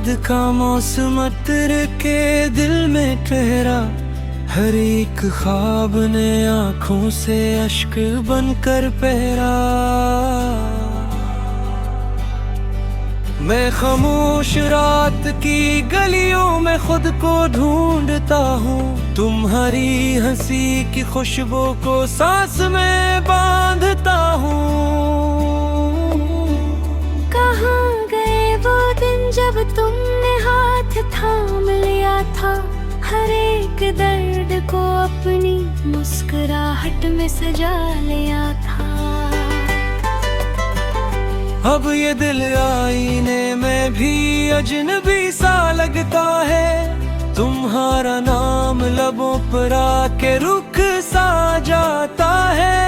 याद का मौसम अतर के दिल में ठहरा। हर एक ख्वाब ने आँखों से अश्क बनकर पहरा। मैं खामोश रात की गलियों में खुद को ढूंढता हूँ। तुम्हारी हंसी की खुशबू को सांस में बांधता हूँ। कहाँ गए वो दिन जब तुमने हाथ थाम लिया था। हर एक दर्द को अपनी मुस्कुराहट में सजा लिया था। अब ये दिल आईने में भी अजनबी सा लगता है। तुम्हारा नाम लबों पर आके रुक सा जाता है।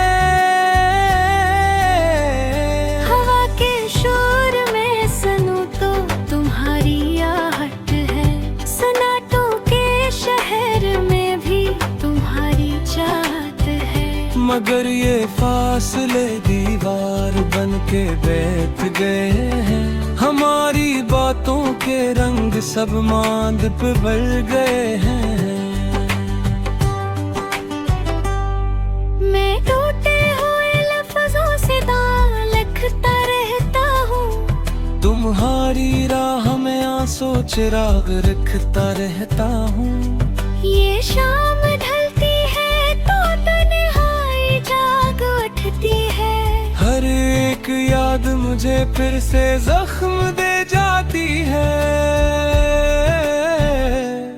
हवा के शोर में सुनूं तो तुम्हारी आहट है। सन्नाटों के शहर में भी तुम्हारी चाहत है। मगर ये फासले दीवार बन के बैठ गए हैं। हमारी बातों के रंग सब मांद पे बढ़ गए हैं। मैं टूटे हुए लफ्जों से दाग लिखता रहता हूँ। तुम्हारी राह में आंसू चिराग रखता रहता हूँ। ये शाम ढलती है तो तन्हाई जाग उठती है। हर एक याद मुझे फिर से जख्म दे जाती है।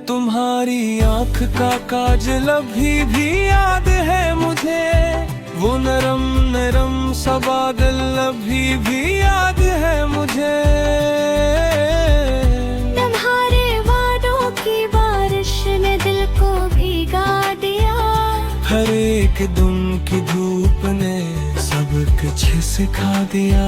तुम्हारी आँख का काजल अभी भी याद है मुझे। वो नरम नरम सा बादल अभी भी याद है मुझे। तुम्हारे वादों की बारिश ने दिल को भिगा दिया। हर एक दिन की धूप ने सब कुछ सिखा दिया।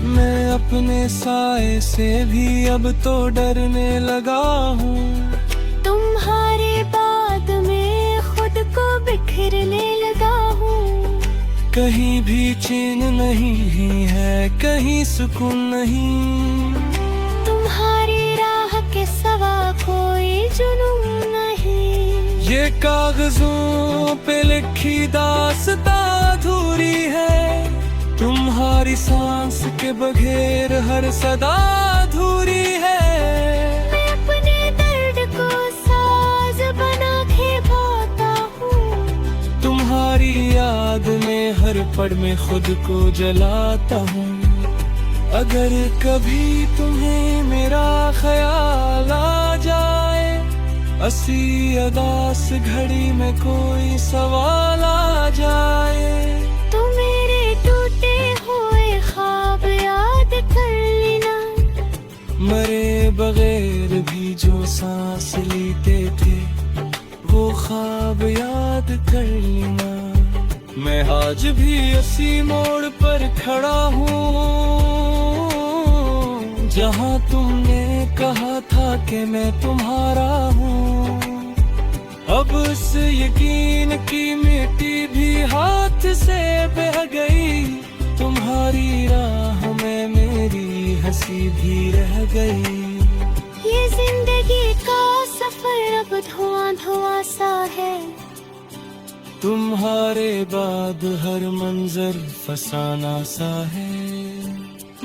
मैं अपने साए से भी अब तो डरने लगा हूँ। तुम्हारे बाद में खुद को बिखरने लगा हूँ। कहीं भी चैन नहीं है, कहीं सुकून नहीं। तुम्हारी राह के सवा कोई जुनून नहीं। ये कागजों पे लिखी दास्तां अधूरी है। तुम्हारी सांस के बगैर हर सदा अधूरी है। मैं अपने दर्द को साज बना के गाता हूँ। तुम्हारी याद में हर पल में खुद को जलाता हूँ। अगर कभी तुम्हें मेरा ख्याल आ जाए, असी अदास घड़ी में कोई सवाल आ जाए, तो मेरे टूटे हुए ख्वाब याद कर लेना। मरे बगैर भी जो सांस लेते थे वो ख्वाब याद कर लेना। मैं आज भी उसी मोड़ पर खड़ा हूँ जहाँ तुमने कहा था कि मैं तुम्हारा हूँ। अब उस यकीन की मिट्टी भी हाथ से बह गई। तुम्हारी राह में मेरी हंसी भी रह गई। ये जिंदगी का सफर अब धुआं धुआं सा है। तुम्हारे बाद हर मंजर फसाना सा है।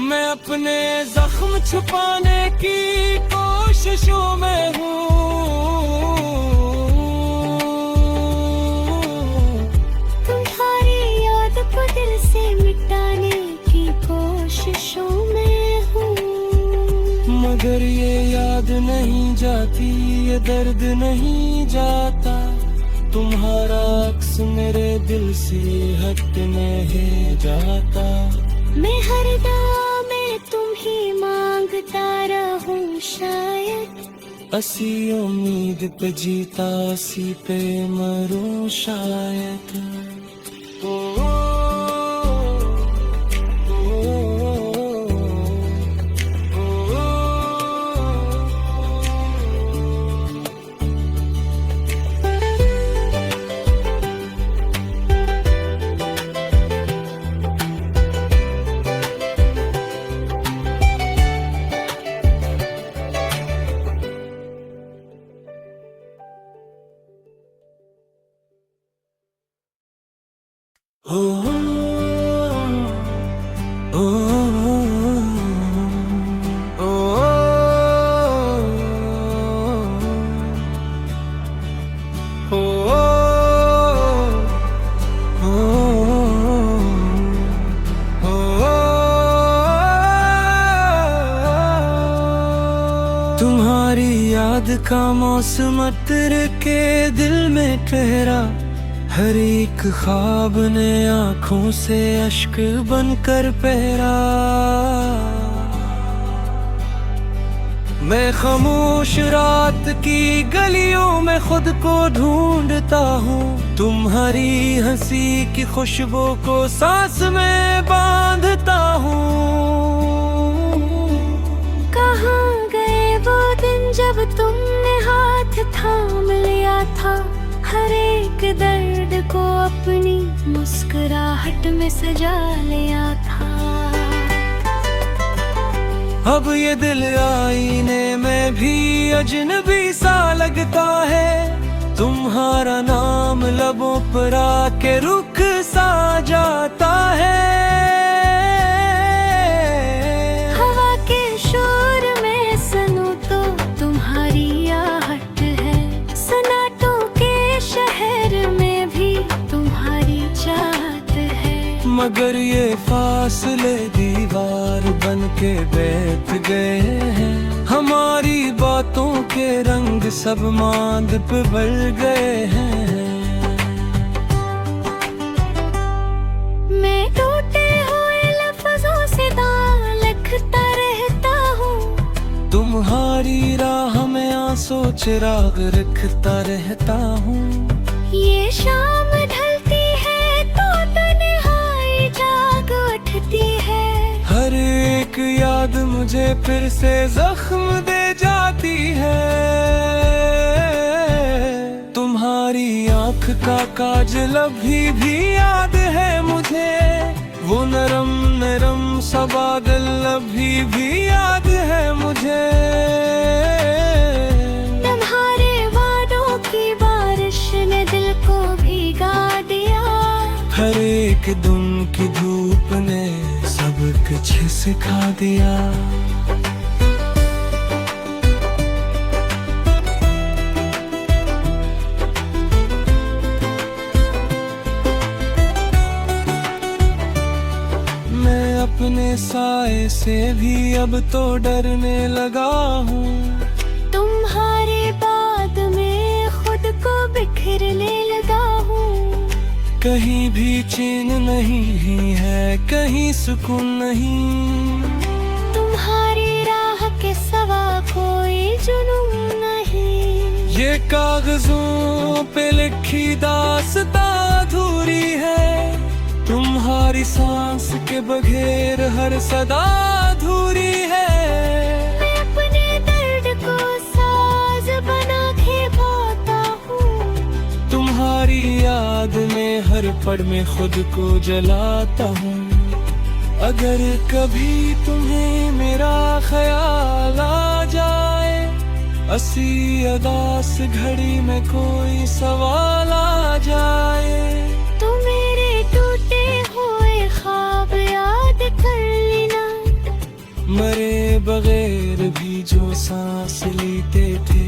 मैं अपने जख्म छुपाने की कोशिशों में हूँ। तुम्हारी याद को दिल से मिटाने की कोशिशों में हूँ। मगर ये याद नहीं जाती, ये दर्द नहीं जाता। तुम्हारा अक्स मेरे दिल से हट नहीं जाता। मैं हर दाम में तुम्हें मांगता रहूं शायद। असी उम्मीद पे जीता, असी पे मरूं शायद। याद का मौसम अतर के दिल में ठहरा, हर एक ख्वाब ने आँखों से अश्क बनकर बहरा। मैं खामोश रात की गलियों में खुद को ढूंढता हूँ, तुम्हारी हंसी की खुशबू को सांस में बांधता हूँ। कहाँ गए वो दिन जब तुमने हाथ थाम लिया था, हर एक दर्द को अपनी मुस्कुराहट में सजा लिया था। अब ये दिल आईने में भी अजनबी सा लगता है, तुम्हारा नाम लबों पर आके रुक सा जाता है। हवा के शोर में सुनूं तो तुम्हारी आहट है, सन्नाटों के शहर में भी तुम्हारी चाहत है। मगर ये फासले दीवार बन के बैठ गए हैं, हमारी बातों के रंग सब मांद पे बढ़ गए हैं। मैं टूटे हुए लफ्जों से दाग लिखता रहता हूँ, तुम्हारी राह में आंसू चिराग रखता रहता हूँ। ये शाम ढलती है तो तन्हाई जाग उठती है, हर एक याद मुझे फिर से जख्म दे जाती है। तुम्हारी आँख का काजल अभी भी याद है मुझे, वो नरम नरम सा बादल अभी भी याद है मुझे। तुम्हारे वादों की बारिश ने दिल को भिगा दिया, हर एक दिन की धूप ने सब कुछ सिखा दिया। मैं अपने साए से भी अब तो डरने लगा हूँ, तुम्हारे बाद में खुद को बिखरने लगा हूँ। कहीं भी चैन नहीं है, कहीं सुकून नहीं, तुम्हारी राह के सवा कोई जुनून नहीं। ये कागजों पे लिखी दास्तां अधूरी है, तुम्हारी सांस के बगैर हर सदा अधूरी है। मैं अपने दर्द को साज बना के गाता हूँ, तुम्हारी याद में हर पल में खुद को जलाता हूँ। अगर कभी तुम्हें मेरा ख्याल आ जाए, असी अदास घड़ी में कोई सवाल आ जाए, तो मेरे टूटे हुए ख्वाब याद कर लेना। मरे बगैर भी जो सांस लेते थे,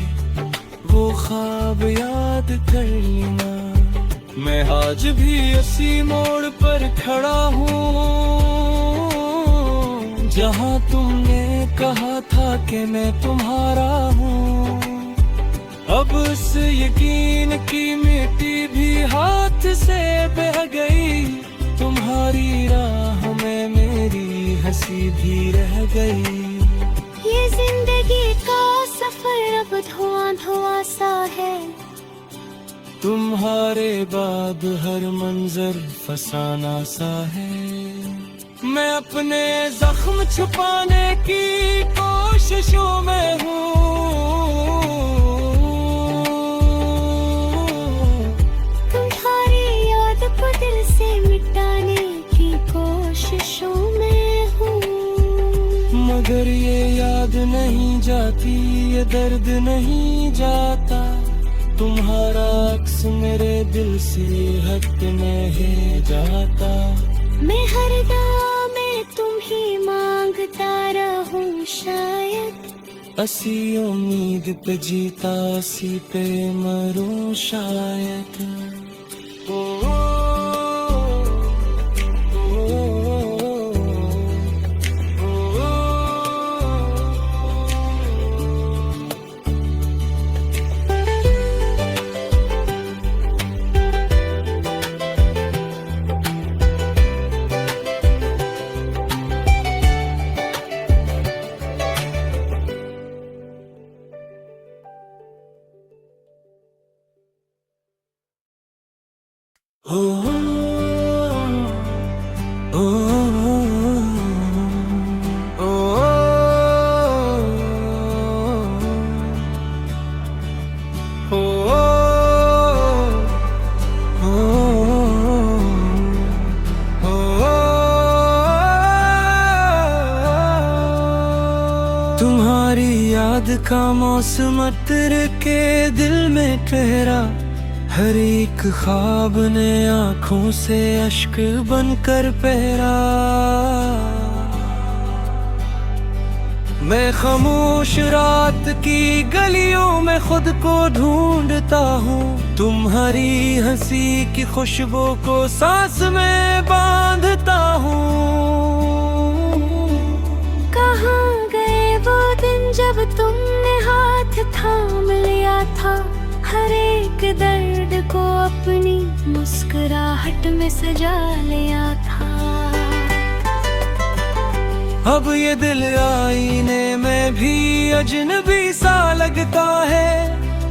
वो ख्वाब याद कर लेना। मैं आज भी उसी मोड़ पर खड़ा हूँ, जहाँ तुमने कहा था कि मैं तुम्हारा हूँ। अब उस यकीन की मिट्टी भी हाथ से बह गई, तुम्हारी राह में मेरी हंसी भी रह गई। ये जिंदगी का सफर अब धुआं धुआं सा है, तुम्हारे बाद हर मंजर फसाना सा है। मैं अपने जख्म छुपाने की कोशिशों में हूँ, तुम्हारी याद को दिल से मिटाने की कोशिशों में हूँ। मगर ये याद नहीं जाती, ये दर्द नहीं जाता, तुम्हारा अक्स मेरे दिल से हट नहीं जाता। मैं हर दुआ में तुम ही मांगता रहूं शायद, असी उम्मीद पे जीता, असी पे मरूं शायद। ओ, ओ, ओ, तुम्हारी याद का मौसम अतर के दिल में ठहरा, हर एक ख्वाब ने आँखों से अश्क बनकर पहरा। मैं खामोश रात की गलियों में खुद को ढूंढता हूँ, तुम्हारी हंसी की खुशबू को सांस में बांधता हूँ। कहाँ गए वो दिन जब तुमने हाथ थाम लिया था, हर एक दर्द को अपनी मुस्कुराहट में सजा लिया था। अब ये दिल आईने में भी अजनबी सा लगता है,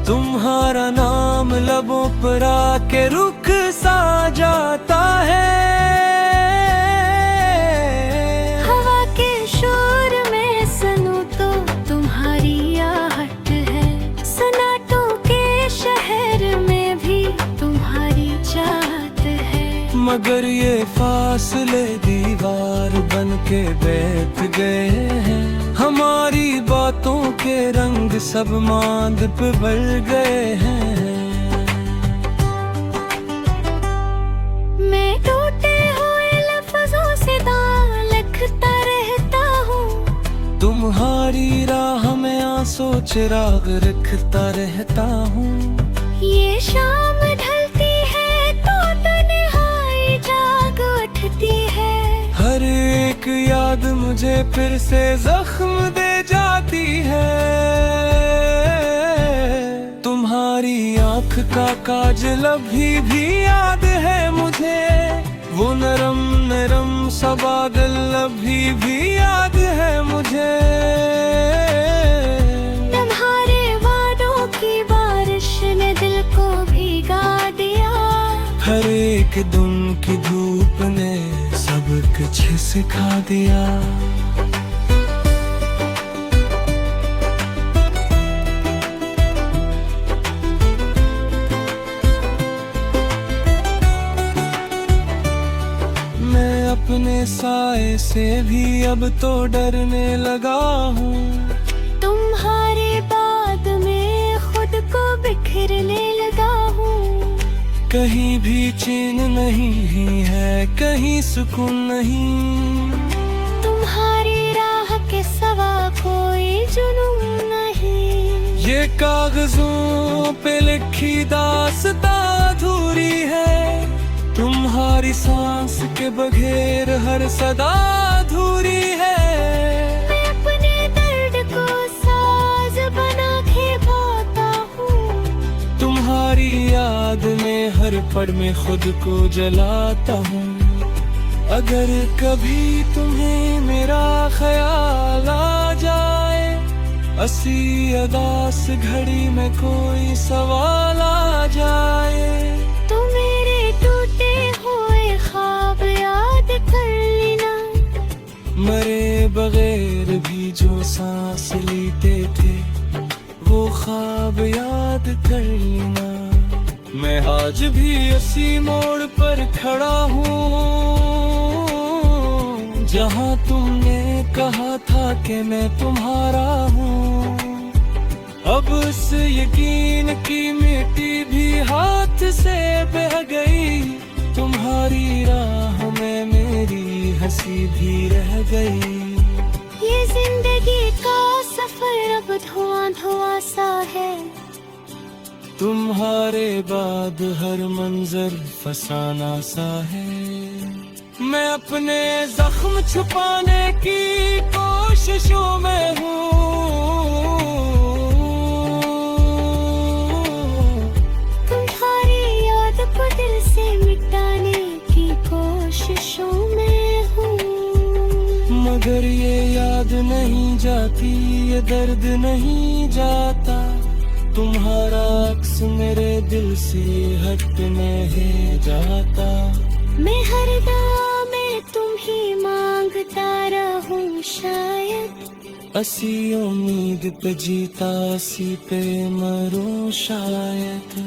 तुम्हारा नाम लबों पर आके रुक सा जाता है। हवा के शोर में सुनूं तो तुम्हारी आहट है, सन्नाटों के शहर में भी तुम्हारी चाहत है। मगर ये फासले दीवार बन के बैठ गए हैं, हमारी बातों के रंग सब मांद पे बढ़ गए हैं। मैं टूटे हुए लफ्जों से दाग लिखता रहता हूँ, तुम्हारी राह में आंसू चिराग रखता रहता हूँ। ये शाम ढलती है तो तन्हाई जाग उठती है, हर एक याद मुझे फिर से जख्म दे जाती है। तुम्हारी आँख का काजल अभी भी याद है मुझे, वो नरम नरम सा बादल अभी भी याद है मुझे। तुम्हारे वादों की बारिश ने दिल को भिगा दिया, हर एक दिन की धूप ने सब कुछ सिखा दिया। मैं अपने साए से भी अब तो डरने लगा हूँ, तुम्हारे बाद में खुद को बिखरने लगा हूँ। कहीं भी चैन नहीं है, कहीं सुकून नहीं, तुम्हारी राह के सिवा कोई जुनून नहीं। ये कागजों पे लिखी दास्तां अधूरी है, तुम्हारी सांस के बगैर हर सदा अधूरी है। मैं अपने दर्द को साज बना के गाता हूँ, तुम्हारी याद में हर पल में खुद को जलाता हूँ। अगर कभी तुम्हें मेरा ख्याल आ जाए, असी अदास घड़ी में कोई सवाल आ जाए, तो मेरे टूटे हुए ख्वाब याद कर लेना। मरे बगैर भी जो सांस लेते थे, वो ख्वाब याद कर लेना। मैं आज भी इसी मोड़ पर खड़ा हूँ, जहाँ तुमने कहा था कि मैं तुम्हारा हूँ। अब उस यकीन की मिट्टी भी हाथ से बह गई, तुम्हारी राह में मेरी हंसी भी रह गई। ये जिंदगी का सफर अब धुआं धुआं सा है, तुम्हारे बाद हर मंजर फसाना सा है। मैं अपने जख्म छुपाने की कोशिशों में हूँ, तुम्हारी याद को दिल से मिटाने की कोशिशों में हूँ। मगर ये याद नहीं जाती, ये दर्द नहीं जाता, तुम्हारा अक्स मेरे दिल से हट नहीं जाता। मैं हर दाम में तुम शायद असी उम्मीद पे जीता, असी पे मरूं शायद।